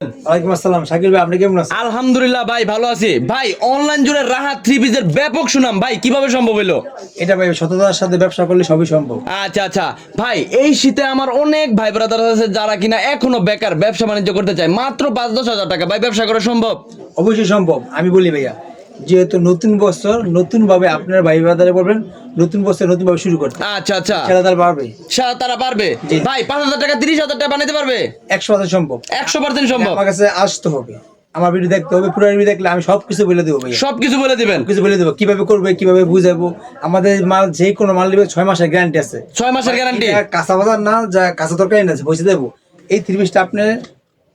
ওয়ালাইকুম আসসালাম শাকিল ভাই, আপনি কেমন আছেন? আলহামদুলিল্লাহ ভাই, ভালো আছি ভাই। অনলাইন জুড়ে রাহাত থ্রি পিসের ব্যাপক সুনাম ভাই, কিভাবে সম্ভব হলো? এটা ভাই সততার সাথে ব্যবসা করলে সবই সম্ভব। আচ্ছা আচ্ছা ভাই, এই শীতে আমার অনেক ভাই ব্রাদার আছে যারা কিনা এখনো বেকার, ব্যবসা বাণিজ্য করতে চায়। মাত্র 5-10 হাজার টাকা ভাই ব্যবসা করা সম্ভব? অবশ্যই সম্ভব। আমি বলি ভাইয়া, যেহেতু নতুন বছর নতুন ভাবে আপনার ভাই ব্রাদারে বলবেন নতুন বছর নতুন ভাবে শুরু করতে, আচ্ছা আচ্ছা, সেটা তার পারবে, তারা পারবে জি। ভাই। 5,000 টাকা 30,000 টাকা বানাতে পারবে? 100% সম্ভব। 100% সম্ভব। আমার কাছে আসতে হবে, আমার ভিডিও দেখতে হবে, পুরো ভিডিও দেখলে আমি সবকিছু বলে দেবো ভাইয়া। সবকিছু বলে দিবেন? কিছু বলে দেবো, কিভাবে করবে, কিভাবে বুঝাবো। আমাদের মাল যে কোনো মাল নিবে 6 মাসের গ্যারান্টি আছে। 6 মাসের গ্যারান্টি? কাঁচা বাজার না, যা কাঁচা তরকারি না, পয়সা দেবো। এই 30টা আপনি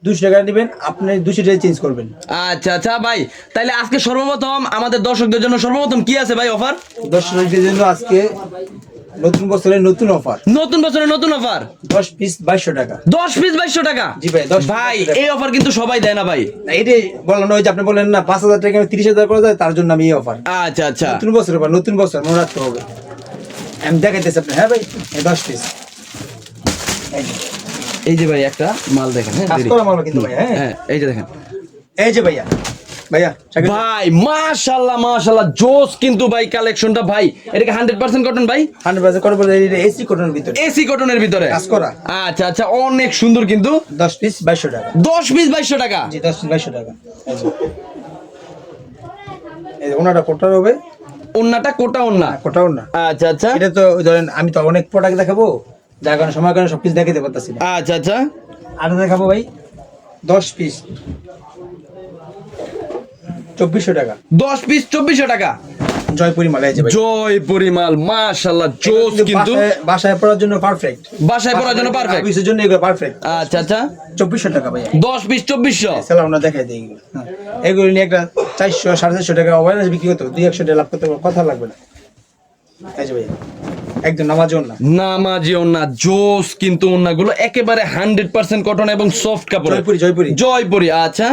200 টাকা নেবেন, আপনি 200 টাকা চেঞ্জ করবেন। আচ্ছা আচ্ছা ভাই, তাইলে আজকে সর্বপ্রথম আমাদের দর্শকদের জন্য সর্বপ্রথম কি আছে ভাই অফার? দর্শকদের জন্য আজকে নতুন বছরের নতুন অফার, নতুন বছরের নতুন অফার। 10 পিস 2200 টাকা। 10 পিস 2200 টাকা? জি ভাই, 10 ভাই 2200 টাকা। এই অফার কিন্তু সবাই দেয় না ভাই। এটাই বললাম না, ওই যে আপনি বললেন না 5000 টাকা 30,000 করা যায়, তার জন্য আমি এই অফার। আচ্ছা আচ্ছা, নতুন বছর বা নতুন বছর মনে রাখতে হবে। আমি দেখাইতেছি আপনি, হ্যাঁ ভাই, এই 10 পিস। এই যে ভাই একটা মাল দেখেন, হ্যাঁ কাজ দেরি। করা মাল কিন্তু ভাই, হ্যাঁ হ্যাঁ এই যে দেখেন এই যে ভাইয়া, ভাইয়া শাকিল ভাই, ভাই, মাশাআল্লাহ মাশাআল্লাহ, জোস কিন্তু ভাই কালেকশনটা ভাই। এটা কি 100% কটন ভাই? 100% করবো, এটা এসি কটনের ভিতরে এসি কটনের ভিতরে কাজ করা। আচ্ছা আচ্ছা, অনেক সুন্দর কিন্তু। 10 পিস 2200 টাকা। 10 পিস 2200 টাকা? জি, 10 পিস 2200 টাকা। এই যে ওনাটা কোটার হবে, ওন্নাটা কোটা ওন্না? কোটা ওনা। আচ্ছা আচ্ছা এটা তো ধরেন আমি তো অনেক প্রোডাক্ট দেখাবো, যার কারণে সময় কারণে সবকিছু দেখাতে পারতাছি না। আচ্ছা আচ্ছা, আর দেখাবো ভাই 10 পিস 2400 টাকা। 10 পিস 2400 টাকা? জয়পুরি মাল, এই যে ভাই, জয় পরিমাল, মাশাআল্লাহ জোস কিন্তু। বাসায় পড়ার জন্য পারফেক্ট, বাসায় পড়ার জন্য পারফেক্ট। অফিসের জন্য এগুলো পারফেক্ট। আচ্ছা আচ্ছা, 2400 টাকা ভাই। 10 পিস 2400? সেলাম না, দেখাই দিই এগুলো। হ্যাঁ, এগুলো নিয়ে একটা 400 450 টাকা অ্যাভারেজ বিক্রি করতে 200 টাকা লাভ করতে কথা লাগবে না। এই যে ভাই, একদম নামাজি ওন্না, নামাজি ওন্না, জোস কিন্তু ওন্নাগুলো একেবারে 100% কটন এবং সফট কাপড়। জয়পুরি জয়পুরি। জয়পুরি, আচ্ছা।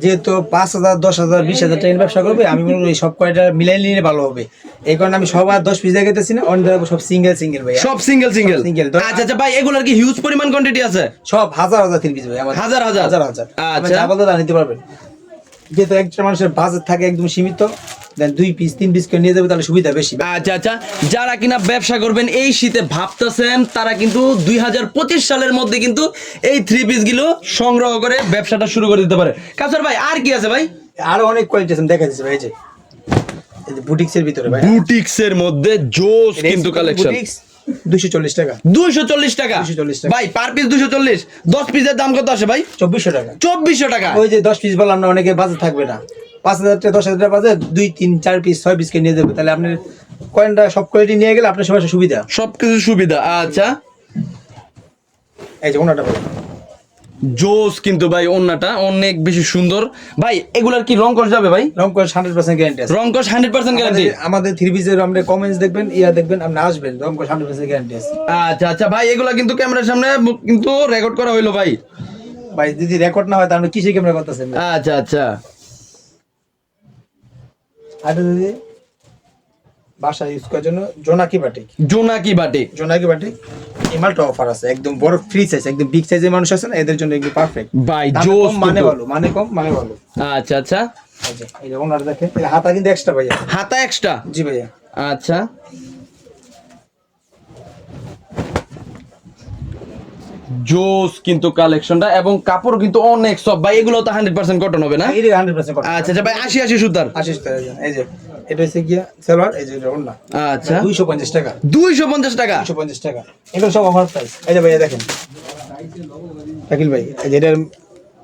যেহেতু 5000 10,000 20,000 টাকা ব্যবসা করবে, আমি মনে করি এই সব কয়টা মিলাই নিলে ভালো হবে। এই কারণে আমি সবার 10 পিস দেখাইতেছি না, অন্য সব সিঙ্গেল সিঙ্গেল ভাই, সব সিঙ্গেল সিঙ্গেল? সিঙ্গেল। আচ্ছা আচ্ছা ভাই, এগুলার কি হিউজ পরিমাণ কোয়ান্টিটি আছে? সব হাজার হাজার 3 পিস ভাই, আমার হাজার হাজার? হাজার হাজার। আচ্ছা, যা বলতে তা নিতে পারবেন। যেহেতু একটা মানুষের বাজেট থাকে একদম সীমিত, দেন 2 পিস 3 পিস করে নিয়ে যাবে, তাহলে সুবিধা বেশি। আচ্ছা আচ্ছা, যারা কিনা ব্যবসা করবেন এই শীতে ভাবতেছেন, তারা কিন্তু 2025 সালের মধ্যে কিন্তু এই থ্রি পিস গুলো সংগ্রহ করে ব্যবসাটা শুরু করে দিতে পারে। কাসর ভাই আর কি আছে ভাই? আরো অনেক কোয়ালিটি আছে, দেখা দিচ্ছি ভাই। এই যে বুটিক্স এর ভিতরে ভাই, বুটিক্স এর মধ্যে জোস কিন্তু কালেকশন। বুটিক্স 240 টাকা। 240 টাকা? 240 টাকা ভাই পার পিস 240। 10 পিসের দাম কত আসে ভাই? 2400 টাকা। 2400 টাকা? ওই যে 10 পিস বললাম না, অনেকে বাজেট থাকবে না, 5000 টাকা 10,000 টাকা বাজেট, 2 3 4 পিস 6 পিস কে নিয়ে যাবে, তাহলে আপনি কয়েনটা সব কোয়ালিটি নিয়ে গেলে আপনার সমস্যা সুবিধা। সবকিছু সুবিধা। আচ্ছা, এই যে ওনাটা ভাই, জোস কিন্তু ভাই, ওন্নাটা অনেক বেশি সুন্দর ভাই। এগুলার কি রং কষ যাবে ভাই? রং করে 100% গ্যারান্টি আছে। রং কষ 100% গ্যারান্টি? আমাদের 3 পিসের আপনি কমেন্টস দেখবেন, ইয়া দেখবেন, আপনি আসবেন, রং করে 100% গ্যারান্টি আছে। আচ্ছা আচ্ছা ভাই, এগুলা কিন্তু ক্যামেরার সামনে কিন্তু রেকর্ড করা হইলো ভাই। ভাই যদি রেকর্ড না হয় তাহলে কিসে ক্যামেরা করতেছেন? আচ্ছা আচ্ছা, আর যদি বাসা ইউজ করার জন্য জোনাকি বাটিক, জোনাকি বাটিক। জোনাকি বাটিক এই মালটা অফার আছে, একদম বড় ফ্রি সাইজ, একদম বিগ সাইজের মানুষ আছে না, এদের জন্য এগুলো পারফেক্ট ভাই জোস মানে কিন্তু। ভালো, মানে কম মানে ভালো। আচ্ছা আচ্ছা, এই যে এই যে ওনারা দেখেন, এই হাতা কিন্তু এক্সট্রা ভাইয়া। হাতা এক্সট্রা? জি ভাইয়া। আচ্ছা, জোস কিন্তু কালেকশনটা, এবং কাপড় কিন্তু অনেক সফট ভাই। এগুলো তো 100% কটন হবে না? এই যে 100% কটন। আচ্ছা আচ্ছা ভাই, 80 সুতার? 80 টাকা। এই যে এটা হচ্ছে গিয়া সালোয়ার, এই যে এটা ওন্না। আচ্ছা, 250 টাকা। 250 টাকা? 250 টাকা। এগুলো সব অফার প্রাইস। এই যে ভাইয়া দেখেন, শাকিল ভাই, এই যে এটার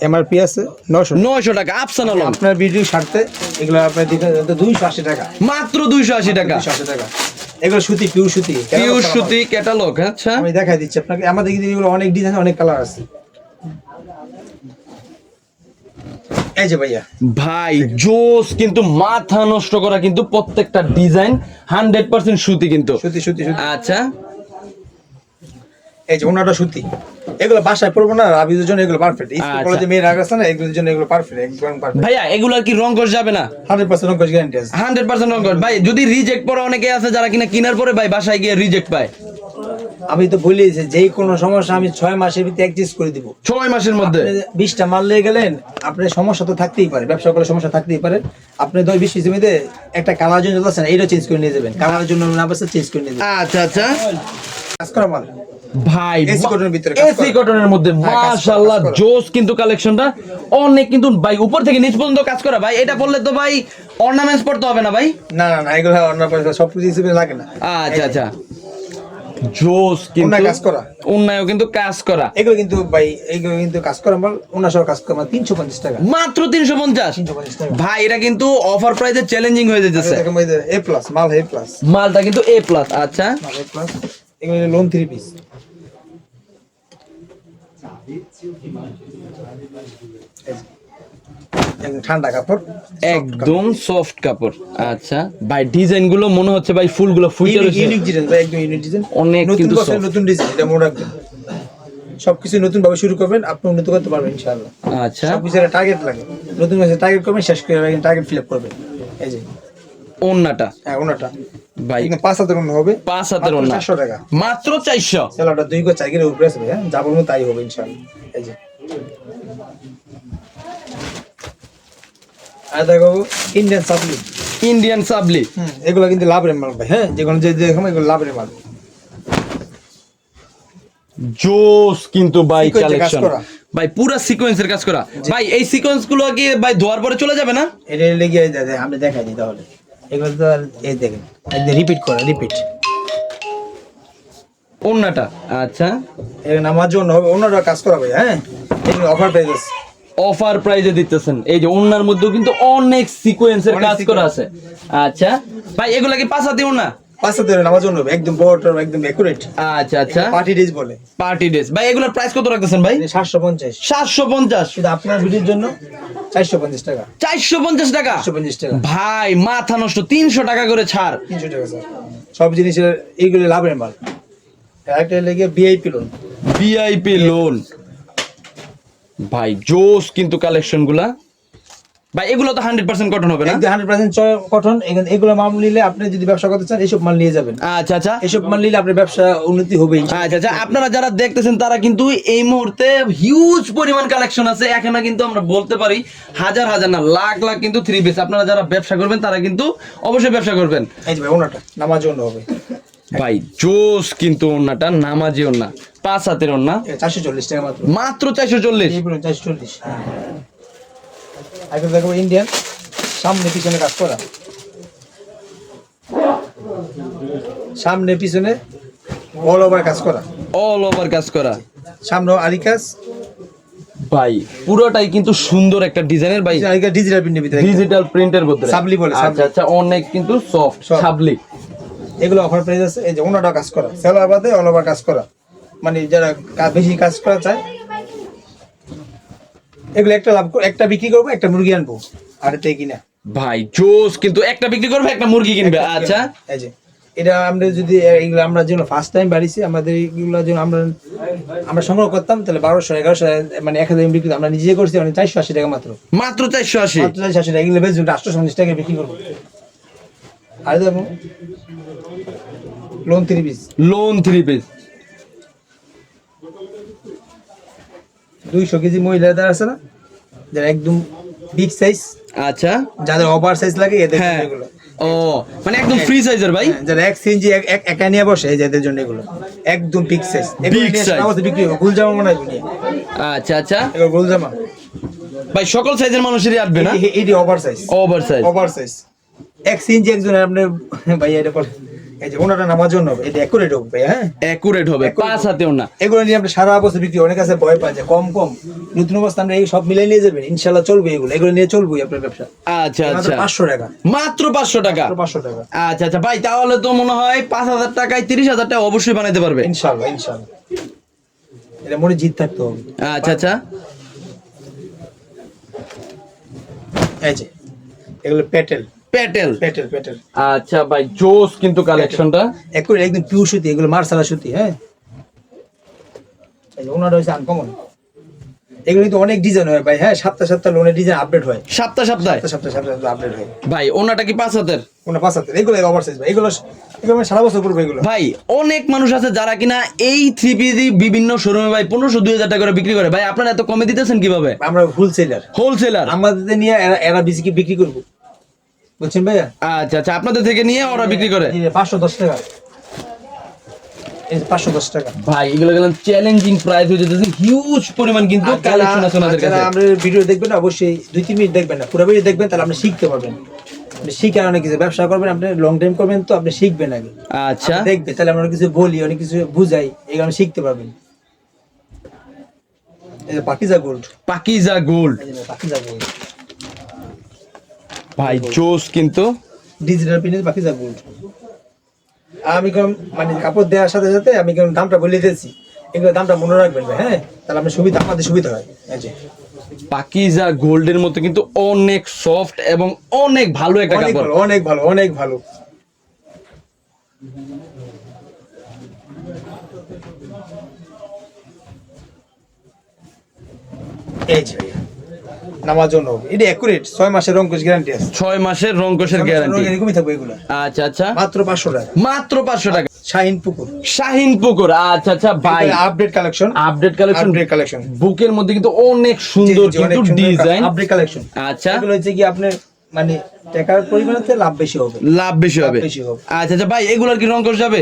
এমআরপি আছে 900। 900 টাকা আফসান আলম। আপনার ভিডিও ছাড়তে এগুলো আপনার দিতে 280 টাকা। মাত্র 280 টাকা? 280 টাকা। এগুলো সুতি, পিওর সুতি, পিওর সুতি ক্যাটালগ। আচ্ছা, আমি দেখাই দিচ্ছি আপনাকে, আমাদের কিন্তু এগুলো অনেক ডিজাইন, অনেক কালার আছে। এই যে ভাইয়া, ভাই জোস কিন্তু, মাথা নষ্ট করা কিন্তু প্রত্যেকটা ডিজাইন 100% সুতি কিন্তু। সুতি সুতি সুতি। আচ্ছা, এই যে ওনাটা সুতি, এগুলো বাসায় পড়বো না, রাবিজের জন্য এগুলো পারফেক্ট। স্কুল কলেজে মেয়ের আগে আছে না, এগুলোর জন্য এগুলো পারফেক্ট, একদম পারফেক্ট। ভাইয়া এগুলার কি রং কষ যাবে না? 100% রং কস গ্যারান্টি আছে। 100% রং কষ। ভাই যদি রিজেক্ট পরে অনেকে আছে যারা কিনা কেনার পরে ভাই বাসায় গিয়ে রিজেক্ট পায়? আমি তো বলেছি যে কোনো সমস্যা আমি 6 মাসের ভিতরে অ্যাডজাস্ট করে দিব। 6 মাসের মধ্যে 20টা মাল নিয়ে গেলেন, আপনার সমস্যা তো থাকতেই পারে, ব্যবসা করলে সমস্যা থাকতেই পারে। আপনি 10-20 পিসের মধ্যে একটা কালার জন্য আছে না, এইটা চেঞ্জ করে নিয়ে যাবেন, কালার জন্য না পারছে চেঞ্জ করে নিয়ে যাবেন। আচ্ছা আচ্ছা কাজ করা মাল ভাই, এসি কটনের ভিতরে কাজ এসি করা। কটনের মধ্যে হ্যাঁ, কাজ করা, মাশাআল্লাহ কাজ করা। জোস কিন্তু কালেকশনটা অনেক কিন্তু ভাই, উপর থেকে নিচ পর্যন্ত কাজ করা ভাই। এটা বললে তো ভাই অর্নামেন্টস পড়তে হবে না ভাই? না না না, এগুলো অন্য পয়সা সব কিছু হিসেবে লাগে না। আচ্ছা আচ্ছা জোস কিন্তু ওনার কাজ করা। অন্যায়ও কিন্তু কাজ করা, এগুলো কিন্তু ভাই, এগুলো কিন্তু কাজ করা মাল, ওনার সহ কাজ করা মাল 350 টাকা। মাত্র 350 350 টাকা ভাই। এটা কিন্তু অফার প্রাইসে চ্যালেঞ্জিং হয়ে যেতেছে। দেখেন এই যে A+ মাল, A+, মালটা কিন্তু A প্লাস। আচ্ছা মাল A+, এগুলো লোন 3 পিস। একদম ঠান্ডা কাপড়, একদম সফট কাপড়। আচ্ছা ভাই, ডিজাইন গুলো মনে হচ্ছে ভাই ফুলগুলো ফুটে রয়েছে, ইউনিক ডিজাইন ভাই, একদম ইউনিক ডিজাইন। অনেক নতুন কিন্তু বছর soft। নতুন ডিজাইন, এটা মনে রাখবেন। সবকিছু নতুন ভাবে শুরু করবেন, আপনি উন্নত করতে পারবেন ইনশাআল্লাহ। আচ্ছা সবকিছু একটা টার্গেট লাগে, নতুন বছর টার্গেট করবেন, শেষ করে টার্গেট ফিল আপ করবেন। এই যে ওন্নাটা হ্যাঁ, ওনাটা ভাই এখানে 5 হাতের ওনা হবে, 5 হাতের মাত্র ওন্না 400 টাকা। মাত্র 400। সেলাটা 2 গো 4 গের উপরে আছে, হ্যাঁ যা বলবো তাই হবে ইনশাআল্লাহ। এই যে আর দেখো ইন্ডিয়ান সাবলি, ইন্ডিয়ান সাবলি এগুলো কিন্তু লাভের মাল ভাই। হ্যাঁ, যেগুলো যে দেখো এগুলো লাভের মাল। জোস কিন্তু ভাই Sequence এর কাজ কালেকশন করা। ভাই, পুরো সিকোয়েন্সের কাজ করা ভাই। এই সিকোয়েন্স গুলো কি ভাই ধোয়ার পরে চলে যাবে না? এটা লেগে যায়, আমি দেখাই দিই তাহলে। এগুলো তো আর এই দেখেন একদম রিপিট করা, রিপিট। ওন্নাটা আচ্ছা এখানে আমার জন্য হবে, অন্যরা কাজ করা ভাই। হ্যাঁ, এগুলো অফার পেয়ে যাচ্ছে। অফার প্রাইজে দিতেছেন। এই যে ওন্নার মধ্যেও কিন্তু অনেক সিকোয়েন্সের অনেক কাজ করা sequence। আছে। আচ্ছা ভাই, এগুলা কি 5 হাতে ওন্না? 5 হাতের আমার জন্য হবে, একদম বড়, একদম একুরেট। আচ্ছা আচ্ছা পার্টি ড্রেস বলে। পার্টি ড্রেস ভাই। এগুলোর প্রাইস কত রাখতেছেন ভাই? 750, 750। শুধু আপনার ভিডিওর জন্য 450 টাকা। 450 টাকা 450 টাকা, ভাই, মাথা নষ্ট। 300 টাকা করে ছাড়। 300 টাকা স্যার। সব জিনিসের এইগুলো লাভের মাল। একটা লেগে ভিআইপি লোন, ভিআইপি লোন ভাই, জোস কিন্তু কালেকশন গুলা ভাই। এগুলো তো 100% কটন হবে না? একদম 100% কটন। এগুলো মাল নিলে আপনি যদি ব্যবসা করতে চান, এইসব মাল নিয়ে যাবেন। আচ্ছা আচ্ছা এইসব মাল নিলে আপনার ব্যবসা উন্নতি হবে। আচ্ছা আচ্ছা। আপনারা যারা দেখতেছেন তারা কিন্তু এই মুহূর্তে হিউজ পরিমাণ কালেকশন আছে এখানে, কিন্তু আমরা বলতে পারি হাজার হাজার না লাখ লাখ কিন্তু 3 পিস। আপনারা যারা ব্যবসা করবেন তারা কিন্তু অবশ্যই ব্যবসা করবেন। এই যে ভাই, ওনাটা নামার জন্য হবে ভাই জোস কিন্তু ওন্নাটা নামাজি ওন্না, 5 হাতের ওন্না, 440 টাকা মাত্র। মাত্র 440। এই পুরো 440। আগে দেখো ইন্ডিয়ান, সামনে পিছনে কাজ করা, সামনে পিছনে অল ওভার কাজ করা, অল ওভার কাজ করা সামনে আরি কাজ, ভাই। পুরোটাই কিন্তু সুন্দর একটা ডিজাইনের ভাই, আরি কাজ ডিজিটাল প্রিন্টের ভিতরে। ডিজিটাল প্রিন্টের মধ্যে সাবলি বলে, সাবলি। আচ্ছা আচ্ছা, অনেক কিন্তু সফট Soft। সাবলি। এগুলো অফার প্রাইস আছে। এই যে ওনাটা কাজ করা, সেলার বাদে অল ওভার কাজ করা, মানে যারা বেশি কাজ করা চায় এগুলো একটা লাভ, একটা বিক্রি করবো, একটা মুরগি আনবো, আর এতে কিনা ভাই জোস কিন্তু একটা বিক্রি করবে, একটা মুরগি কিনবে। আচ্ছা এই যে এটা আমরা যদি এইগুলো আমরা যেন ফার্স্ট টাইম বাড়িছি, আমাদের এইগুলো যেন আমরা সংগ্রহ করতাম, তাহলে 1200-1100, মানে 1000 বিক্রি আমরা নিজে করছি, মানে 480 টাকা মাত্র। মাত্র 480। মাত্র 480 টাকা। এগুলো বেশ 850 টাকা বিক্রি করবো। আর দেখো loan 3 piece, loan 3 piece 200 KG মহিলাদের আছে না, যারা একদম বিগ সাইজ, আচ্ছা যাদের ওভার সাইজ লাগে এদের জন্য হ্যাঁ। এগুলো। ও মানে একদম ফ্রি সাইজের ভাই। হ্যাঁ, যারা 1 সেঞ্চি একা নিয়ে বসে, যাদের জন্য এগুলো একদম বিগ সাইজ। এগুলো Big নিয়ে size। সমাজে বিক্রি হবে, গুলজামা মনে হয় দুনিয়া। আচ্ছা আচ্ছা এগুলো গুলজামা, ভাই, সকল সাইজের মানুষেরই আসবে না? এটি over size, over size. Over size 1 সেঞ্চি একজন আপনি ভাই এটা বলে। এই যে ওনাটা নামার জন্য হবে, এটা একুরেট হবে ভাই। হ্যাঁ, একুরেট হবে, 5 হাতেও না। এগুলো নিয়ে আপনি সারা বছর বিক্রি, অনেক কাছে ভয় পায় যে কম নতুন অবস্থা, আমরা এই সব মিলাই নিয়ে যাবেন ইনশাল্লাহ, চলবে। এগুলো নিয়ে চলবেই আপনার ব্যবসা। আচ্ছা মাত্র আচ্ছা, 500 টাকা, মাত্র 500 টাকা। মাত্র 500 টাকা আচ্ছা আচ্ছা ভাই, তাহলে তো মনে হয় 5000 টাকায় 30,000 টাকা অবশ্যই বানাইতে পারবে। ইনশাল্লাহ, ইনশাল্লাহ। এটা মনে জিত থাকতে হবে। আচ্ছা আচ্ছা এই যে এগুলো পেটেল, প্যাটেল। পেটেল, পেটেল। আচ্ছা ভাই, জোস কিন্তু কালেকশনটা। একদম পিওর সুতি, এগুলো মার্সালা সুতি। হ্যাঁ, এই যে ওনাটা হচ্ছে আনকমন। এগুলো কিন্তু অনেক ডিজাইন হয় ভাই, হ্যাঁ সপ্তাহে সপ্তাহে লোনের ডিজাইন আপডেট হয়, সপ্তাহে সপ্তাহে সপ্তাহে আপডেট হয় ভাই ওনাটা কি 5 হাতের? কোনো 5 হাতের, এগুলো ওভারসাইজ ভাই, এগুলো এগুলো সারা বছর পড়বে এগুলো। ভাই অনেক মানুষ আছে যারা কিনা এই 3 পিস বিভিন্ন শোরুমে ভাই 1500-2000 টাকা করে বিক্রি করে, ভাই আপনারা এত কমে দিতেছেন কিভাবে? আমরা হোলসেলার, হোলসেলার আমাদের নিয়ে এরা বেশি বিক্রি করবো, বুঝছেন ভাইয়া? আচ্ছা আচ্ছা, আপনাদের থেকে নিয়ে ওরা বিক্রি করে 510 টাকা, এই 510 টাকা ভাই। এগুলো গেলেন চ্যালেঞ্জিং প্রাইস হয়ে যেতেছে, হিউজ পরিমাণ কিন্তু কালেকশন আছে ওনাদের কাছে। আমরা ভিডিও দেখবেন অবশ্যই 2-3 মিনিট দেখবেন না, পুরো ভিডিও দেখবেন, তাহলে আপনি শিখতে পারবেন। আপনি শিখে অনেক কিছু ব্যবসা করবেন, আপনি লং টাইম করবেন, তো আপনি শিখবেন আগে, আচ্ছা দেখবেন, তাহলে আমরা অনেক কিছু বলি, অনেক কিছু বুঝাই, এই কারণে শিখতে পারবেন। এই যে Pakiza gold, Pakiza gold Pakiza gold ভাই জোস কিন্তু ডিজিটাল প্রিন্টের পাকিজা গোল্ড। আমি কম মানে কাপড় দেওয়ার সাথে সাথে আমি কম দামটা বলে দিয়েছি, এগুলো দামটা মনে রাখবেন ভাই, হ্যাঁ তাহলে আপনার সুবিধা, আমাদের সুবিধা হয়। এই যে পাকিজা গোল্ডের মতো কিন্তু অনেক সফট এবং অনেক ভালো একটা অনেক কাপড়। ভালো, অনেক ভালো, অনেক ভালো। এই যে নামার জন্য এটা একুরেট 6 মাসের রংকশ গ্যারান্টি আছে, 6 মাসের রংকশের গ্যারান্টি। এরকমই থাকবে এগুলো, আচ্ছা আচ্ছা, মাত্র 500 টাকা, মাত্র 500 টাকা। শাহিন পুকুর, শাহিন পুকুর, আচ্ছা আচ্ছা ভাই, update collection, update collection, update collection, বুকের মধ্যে কিন্তু অনেক সুন্দর কিন্তু ডিজাইন, আপডেট কালেকশন। আচ্ছা এগুলো হচ্ছে কি আপনার মানে টাকার পরিমাণে লাভ বেশি হবে, লাভ বেশি হবে। আচ্ছা আচ্ছা ভাই, এগুলার কি রংকশ যাবে?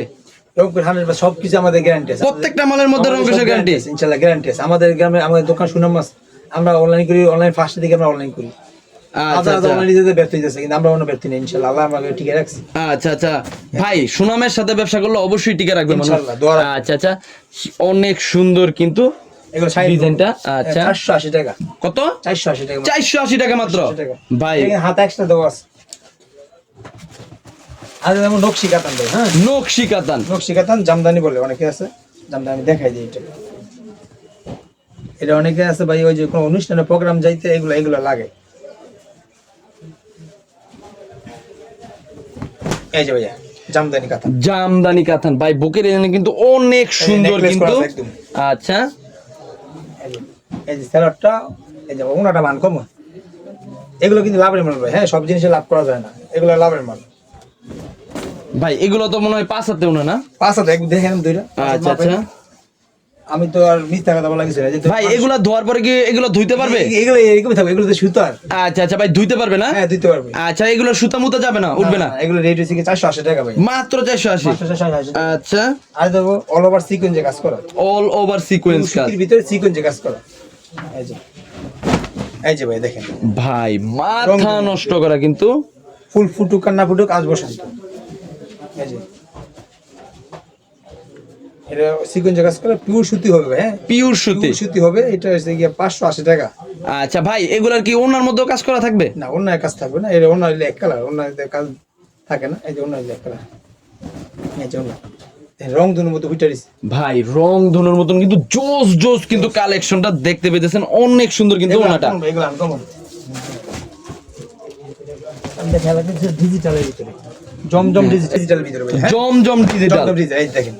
রংপুর 100 সবকিছু আমাদের গ্যারান্টি আছে, প্রত্যেকটা মালের মধ্যে রংকশের গ্যারান্টি ইনশাআল্লাহ গ্যারান্টি আছে। আমাদের গ্রামে আমাদের দোকান সুনাম আছে, আমরা অনলাইন করি, অনলাইন ফার্স্ট থেকে আমরা অনলাইন করি। আচ্ছা আচ্ছা অনলাইন দিতে ব্যর্থ হইতেছে, কিন্তু আমরা অন্য ব্যর্থ নেই, ইনশাআল্লাহ আল্লাহ আমাকে ঠিক রাখছি। আচ্ছা আচ্ছা ভাই, সুনামের সাথে ব্যবসা করলে অবশ্যই টিকে রাখবে মানুষ। ইনশাআল্লাহ, দোয়া রাখবেন। আচ্ছা আচ্ছা, অনেক সুন্দর কিন্তু এগুলো শাহিন ডিজাইনটা। আচ্ছা 480 টাকা, কত? 480 টাকা, 480 টাকা মাত্র 480 টাকা ভাই। এখানে হাত এক্সট্রা দেওয়া আছে। আর যেমন নকশি কাতান দেয়, হ্যাঁ নকশি কাতান, নকশি কাতান জামদানি বলে অনেকে আছে, জামদানি আমি দেখাই দিই। এটা এটা অনেকে আছে ভাই, ওই যে কোনো অনুষ্ঠানে প্রোগ্রাম যাইতে এগুলো এগুলো লাগে। এই যে ভাইয়া জামদানি কাতান, জামদানি কাতান ভাই, বুকের এখানে কিন্তু অনেক সুন্দর necklace কিন্তু। করা আছে একদম। আচ্ছা এই যে স্যালাডটা, এই যে ওনাটা মান কম, এগুলো কিন্তু লাভের মাল ভাই, হ্যাঁ সব জিনিসে লাভ করা যায় না, এগুলো লাভের মাল ভাই। এগুলো তো মনে হয় 5 হাতেও না? 5 হাজার এক দেখেন দুইটা। আচ্ছা আচ্ছা আমি তো আর মিথ্যা কথা বলা কিছু না, যে ভাই, এগুলা ধোয়ার পরে কি এগুলো ধুইতে পারবে? এগুলো এরকমই থাকবে, এগুলো তো সুতার। আচ্ছা আচ্ছা ভাই, ধুইতে পারবে না? হ্যাঁ দিতে পারবে। আচ্ছা, এগুলো সুতা মুতা যাবে না, উঠবে না? এগুলো রেট হচ্ছে কি 480 টাকা ভাই, মাত্র 480। 480 টাকা। আচ্ছা, আর দেখো অল ওভার সিকোয়েন্সে কাজ করা, অল ওভার সিকোয়েন্স কাজ সুতির ভিতরে সিকোয়েন্সে কাজ করা। এই যে এই যে ভাই দেখেন, ভাই, মাথা নষ্ট করা কিন্তু। ফুল ফুটুক আর না ফুটুক আজ বসন্ত। এই যে এটা সিকোয়েন্সে কাজ করা, পিওর সুতি হবে ভাই, হ্যাঁ পিওর সুতি। পিওর সুতি হবে। এটা হচ্ছে গিয়ে 580 টাকা। আচ্ছা ভাই, এগুলার কি ওনার মধ্যেও কাজ করা থাকবে? না অন্য কাজ থাকবে না, এটা অন্য এক কালার, অন্য কাজ থাকে না। এই যে অন্য এক কালার, এই যে অন্য রং দুনোর মতো হুইটারিস ভাই, রং ধনুর মতন কিন্তু জোস জোস কিন্তু কালেকশনটা দেখতে পেতেছেন, অনেক সুন্দর কিন্তু ওনাটা। এগুলো আনকমন। আমি দেখা লাগছে ডিজিটালের ভিতরে, জমজম ডিজিটালের ভিতরে ভাই, হ্যাঁ? জমজম ডিজিটাল জমজম ডিজিটাল, এই দেখেন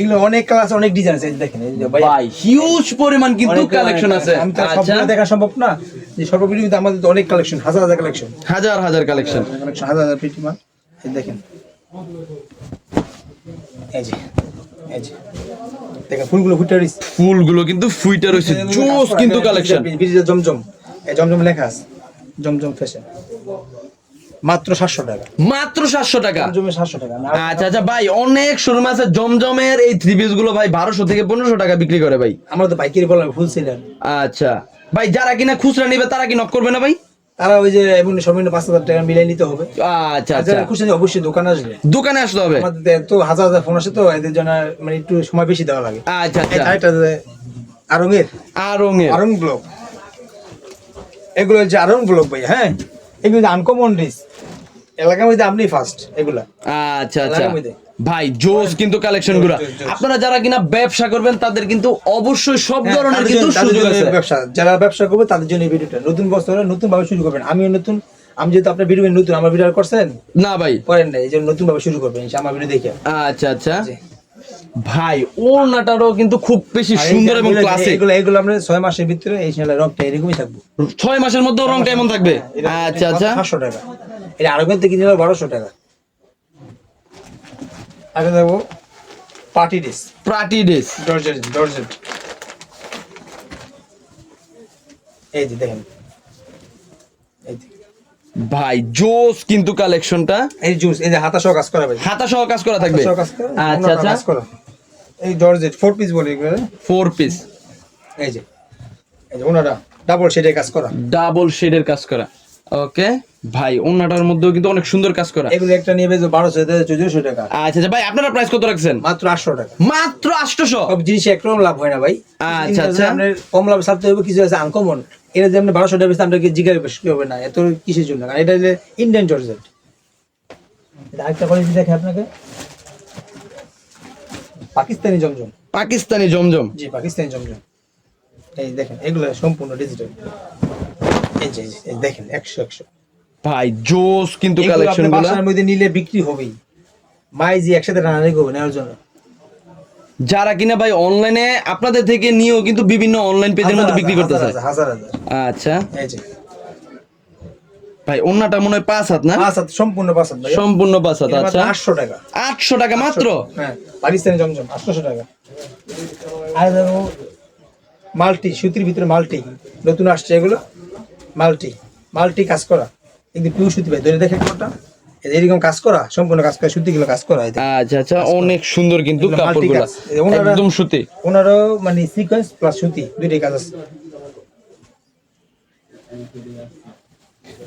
এগুলো অনেক কালার আছে, অনেক ডিজাইন আছে, এই দেখেন এই যে ভাই ভাই, হিউজ পরিমাণ কিন্তু কালেকশন আছে। আমি তো আচ্ছা, সবগুলো দেখা সম্ভব না, যে সর্বপ্রথম কিন্তু আমাদের তো অনেক কালেকশন, হাজার হাজার কালেকশন, হাজার হাজার কালেকশন। হাজার হাজার পিটি মাল। এই দেখেন এই যে এই যে দেখেন ফুলগুলো হুইটারিস, ফুলগুলো কিন্তু ফুইটা রয়েছে, জোস কিন্তু কালেকশন। বিরিজা জমজম, এই জমজম লেখা আছে, জমজম ফ্যাশন, মাত্র 700 টাকা, মাত্র 700 টাকা। জমজমে 700 টাকা। আচ্ছা আচ্ছা ভাই, অনেক শোরুম আছে জমজমের এই 3 পিস গুলো ভাই 1200 থেকে 1500 টাকা বিক্রি করে ভাই। আমরা তো পাইকারি বললাম, হোলসেলার। আচ্ছা ভাই, যারা কিনা খুচরা নিবে তারা কি নক করবে না ভাই? তারা ওই যে এমন সর্বনিম্ন 5000 টাকা মিলাই নিতে হবে। আচ্ছা আর আচ্ছা, যারা খুশি অবশ্যই দোকানে আসবে, দোকানে আসতে হবে। আমাদের তো হাজার হাজার ফোন আসে, তো এদের জন্য মানে একটু সময় বেশি দেওয়া লাগে। আচ্ছা আচ্ছা, এটা যে আরঙের, আরং ব্লক, এগুলো হচ্ছে আরং ব্লক ভাই, হ্যাঁ এগুলো আনকমন ডিস, এলাকার মধ্যে আপনি ফার্স্ট এগুলা। আচ্ছা আচ্ছা এলাকার মধ্যে ভাই, জোস কিন্তু কালেকশন গুলো। জোস। আপনারা যারা কিনা ব্যবসা করবেন তাদের কিন্তু অবশ্যই সব হ্যাঁ, ধরনের তাদের কিন্তু জন্য- তাদের সুযোগ জন্য আছে। ব্যবসা, যারা ব্যবসা করবে তাদের জন্য এই ভিডিওটা, নতুন বছরে নতুন ভাবে শুরু করবেন। আমিও নতুন, আমি যেহেতু আপনার ভিডিও নতুন, আমার ভিডিও করছেন না ভাই, করেন না, এই জন্য নতুন ভাবে শুরু করবেন আমার ভিডিও দেখে। আচ্ছা আচ্ছা জি। ভাই ওড়নাটারও কিন্তু খুব বেশি সুন্দর এবং ক্লাসিক। এগুলো আমরা 6 মাসের ভিতরে এই শালের রংটা এরকমই থাকবে। 6 মাসের মধ্যে রংটা এমন থাকবে। আচ্ছা আচ্ছা, 500 টাকা। এটা আরবেন থেকে কিনলে 1200 টাকা। আগে দেখো পার্টি ড্রেস, জর্জেট এই যে দেখেন, এই যে ভাই জোস কিন্তু কালেকশনটা। এই জুস, এই যে হাতা সহ কাজ করা ভাই, হাতা সহ কাজ করা থাকবে। আচ্ছা আচ্ছা, কাজ করা। এই জর্জেট 4 পিস বলে এগুলো, 4 পিস। এই যে ওনারা ডাবল শেডের কাজ করা, ডাবল শেডের কাজ করা। ওকে ভাই, ওন্নাটার মধ্যেও কিন্তু অনেক সুন্দর কাজ করা। এগুলো একটা নিয়ে বেজে 1200 টাকা। আচ্ছা আচ্ছা ভাই, আপনারা প্রাইস কত রাখছেন? মাত্র 800 টাকা। মাত্র 800। সব জিনিস একরকম লাভ হয় না ভাই। আচ্ছা আচ্ছা, আপনার কম লাভ ছাড়তে হবে, কিছু আছে আনকমন। এটা যে আপনি 1200 টাকা বেচতে আপনাকে জিজ্ঞাসা বেশি হবে না, এত কিসের জন্য? কারণ এটা ইন্ডিয়ান জর্জেট। এটা আরেকটা কোয়ালিটি দেখে আপনাকে, পাকিস্তানি জমজম। পাকিস্তানি জমজম। জি, পাকিস্তানি জমজম। এই দেখেন, এগুলো সম্পূর্ণ ডিজিটাল। এই যে এই দেখেন 100 ভাই জোস কিন্তু কালেকশন গুলো। বাসার মধ্যে নিলে বিক্রি হবেই। মাইজি একসাথে রান্না করবে নেওয়ার জন্য। যারা কিনা ভাই অনলাইনে আপনাদের থেকে নিয়েও কিন্তু বিভিন্ন অনলাইন পেজের মধ্যে বিক্রি করতেছে। হাজার। আচ্ছা এই যে ভাই, ওন্নাটা মনে হয় 5 হাত না? 5 হাত, সম্পূর্ণ 5 হাত ভাই। সম্পূর্ণ 5 হাত। আচ্ছা 800 টাকা। 800 টাকা মাত্র। হ্যাঁ, পাকিস্তানি জমজম 800 টাকা। আর দেখো মাল্টি, সুতির ভিতরে মাল্টি নতুন আসছে, এগুলো মাল্টি কাজ করা, একদম পিওর সুতি ভাই। ধরে দেখে কোনটা এরকম কাজ করা, সম্পূর্ণ কাজ করা, সুতিগুলো কাজ করা। আচ্ছা আচ্ছা, অনেক সুন্দর কিন্তু কাপড়গুলো, একদম সুতি। ওনারও মানে সিকোয়েন্স প্লাস সুতি দুইটাই কাজ আছে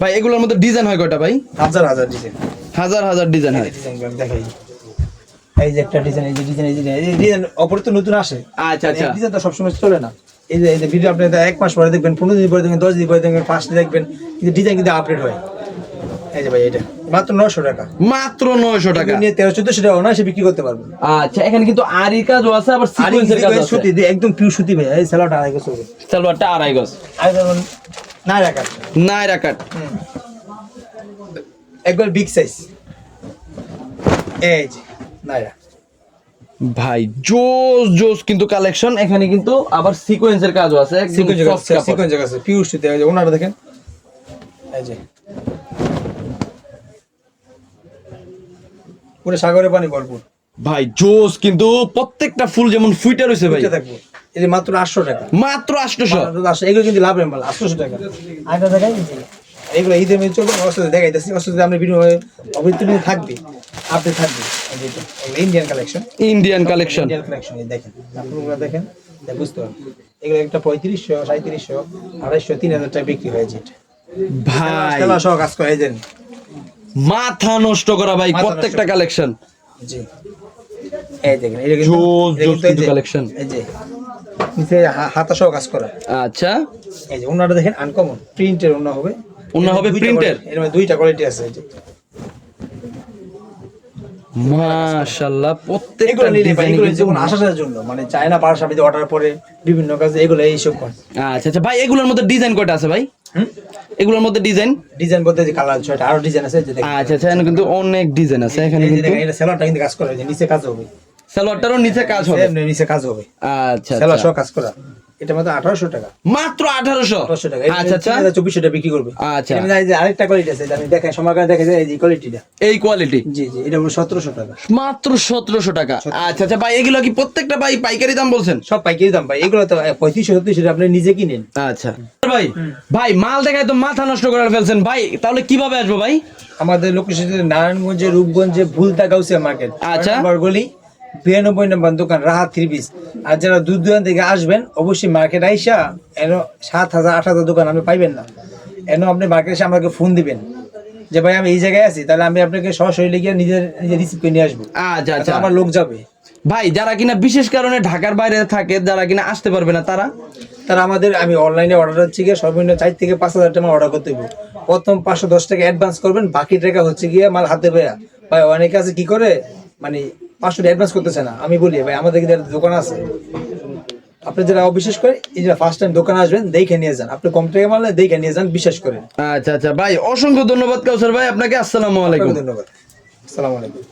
ভাই। এগুলোর মধ্যে ডিজাইন হয় কয়টা ভাই? হাজার ডিজাইন, হাজার ডিজাইন হয়। দেখাই, এই যে একটা ডিজাইন, এই যে ডিজাইন অপর তো নতুন আসে। আচ্ছা আচ্ছা, ডিজাইন তো সবসময় চলে না। এই যে ভিডিও আপনি 1 মাস পরে দেখবেন, 15 দিন পরে দেখবেন, 10 দিন পরে দেখবেন, 5 দিন দেখবেন, কিন্তু ডিজাইন কিন্তু আপডেট হয়। এই যে ভাই, এটা মাত্র 900 টাকা। মাত্র 900 টাকা নিয়ে 1300-1400 টাকা অনায়াসে বিক্রি করতে পারবেন। আচ্ছা, এখানে কিন্তু আরি কাজও আছে, আবার সিকোয়েন্সের কাজ আছে। সুতি দিয়ে একদম পিওর সুতি ভাই। এই সালোয়ারটা 2.5 গজ হবে। সালোয়ারটা 2.5 গজ। আর যেমন নাইরা কাট, নাইরা কাট একবার বিগ সাইজ। এই যে নাইরা ভাই, জোস কিন্তু কালেকশন। এখানে কিন্তু আবার সিকোয়েন্সের কাজও আছে, একদম সফট কাপড়। সিকোয়েন্স আছে, পিওর সুতি। এই যে ওনারা দেখেন, এই যে পুরো সাগরের পানি ভরপুর ভাই। জোস কিন্তু প্রত্যেকটা ফুল যেমন ফুইটা রয়েছে ভাই। থাকবো। এই যে মাত্র 800 টাকা। মাত্র 800। এগুলো কিন্তু লাভের মাল। 800 টাকা। আরেকটা দেখাই, এগুলো ঈদের মধ্যে চলবে। অবশ্যই দেখাইতেছি, অবশ্যই আমরা ভিডিও অবশ্যই থাকবে, আপনি থাকবে। Indian collection, Indian collection. দেখেন, আপনারা দেখেন, বুঝতে পারবেন। এগুলো একটা 3500, 3700, 2800, 3000 টাকা বিক্রি হয়েছে। ভাই তেলা সহ কাজ করে, এই যে মাথা নষ্ট করা ভাই প্রত্যেকটা কালেকশন। জি, এই দেখেন, এটা কিন্তু কালেকশন। এই যে নিচে হাতা সহ কাজ করা। আচ্ছা, এই যে ওনাটা দেখেন, আনকমন প্রিন্টের ওনা হবে। ওনা হবে প্রিন্টের। এর মধ্যে দুইটা কোয়ালিটি আছে। এই যে মাশাআল্লাহ, প্রত্যেকটা ডিজাইন এগুলো যেমন আসার জন্য, মানে চায়না পাড় সাথে অর্ডার পরে বিভিন্ন কাজে এগুলো এইসব করে। আচ্ছা আচ্ছা ভাই, এগুলোর মধ্যে ডিজাইন কয়টা আছে ভাই? এগুলোর মধ্যে ডিজাইন বলতে যে কালার ছয়টা, আরো ডিজাইন আছে। যে দেখেন, আচ্ছা আচ্ছা, এখানে কিন্তু অনেক ডিজাইন আছে। এখানে কিন্তু এটা সেলারটা কিন্তু কাজ করে, যে নিচে কাজ হবে, সালোয়ারটারও নিচে কাজ হবে। এমনি নিচে কাজ হবে। আচ্ছা সেলার আচ্ছা, সহ কাজ করা। এটা মাত্র 1800 টাকা। মাত্র 1800 টাকা। আচ্ছা আচ্ছা, 2400 টাকা বিক্রি করবে। আচ্ছা, এই যে আরেকটা কোয়ালিটি আছে, এটা আমি দেখাই, সমাকার দেখা যায়। এই যে কোয়ালিটিটা, এই কোয়ালিটি। জি এটা হলো 1700 টাকা। মাত্র 1700 টাকা। আচ্ছা আচ্ছা ভাই, এগুলো কি প্রত্যেকটা ভাই পাইকারি দাম বলছেন? সব পাইকারি দাম ভাই। এগুলো তো 3500-3700 আপনি নিজে কিনেন। আচ্ছা ভাই, ভাই মাল দেখায় তো মাথা নষ্ট করে ফেলছেন ভাই। তাহলে কিভাবে আসবো ভাই? আমাদের লোকেশন নারায়ণগঞ্জে, রূপগঞ্জে, ভুলতা গাউসিয়া মার্কেট। আচ্ছা, নম্বর গলি, 92 নম্বর দোকান, রাহাত 3 পিস। আর যারা দূর দূরান্ত থেকে আসবেন, অবশ্যই মার্কেট আইসা, এন 7000-8000 দোকান আপনি পাইবেন না। এন আপনি মার্কেট এসে আমাকে ফোন দিবেন যে ভাই আমি এই জায়গায় আছি, তাহলে আমি আপনাকে সরাসরি গিয়ে নিজে রিসিভ করে নিয়ে আসবো। আচ্ছা আচ্ছা, আমার লোক যাবে। ভাই যারা কিনা বিশেষ কারণে ঢাকার বাইরে থাকে, যারা কিনা আসতে পারবে না, তারা আমাদের, আমি অনলাইনে অর্ডার হচ্ছে গিয়ে সর্বনিম্ন 4 থেকে 5000 টাকা অর্ডার করতে হবে। প্রথম 510 টাকা অ্যাডভান্স করবেন, বাকি টাকা হচ্ছে গিয়ে মাল হাতে পেয়া। ভাই অনেকে আছে কি করে, মানে 500 টাকা অ্যাডভান্স করতেছে না। আমি বলি ভাই, আমাদের কিন্তু একটা দোকান আছে, আপনি যারা অবিশ্বাস করে, এই যে ফার্স্ট টাইম দোকানে আসবেন, দেখে নিয়ে যান। আপনি কম টাকা মারলে দেখে নিয়ে যান, বিশ্বাস করেন। আচ্ছা আচ্ছা ভাই, অসংখ্য ধন্যবাদ কাউসার ভাই আপনাকে। আসসালামু আলাইকুম। ধন্যবাদ, আসসালামু আলাইকুম।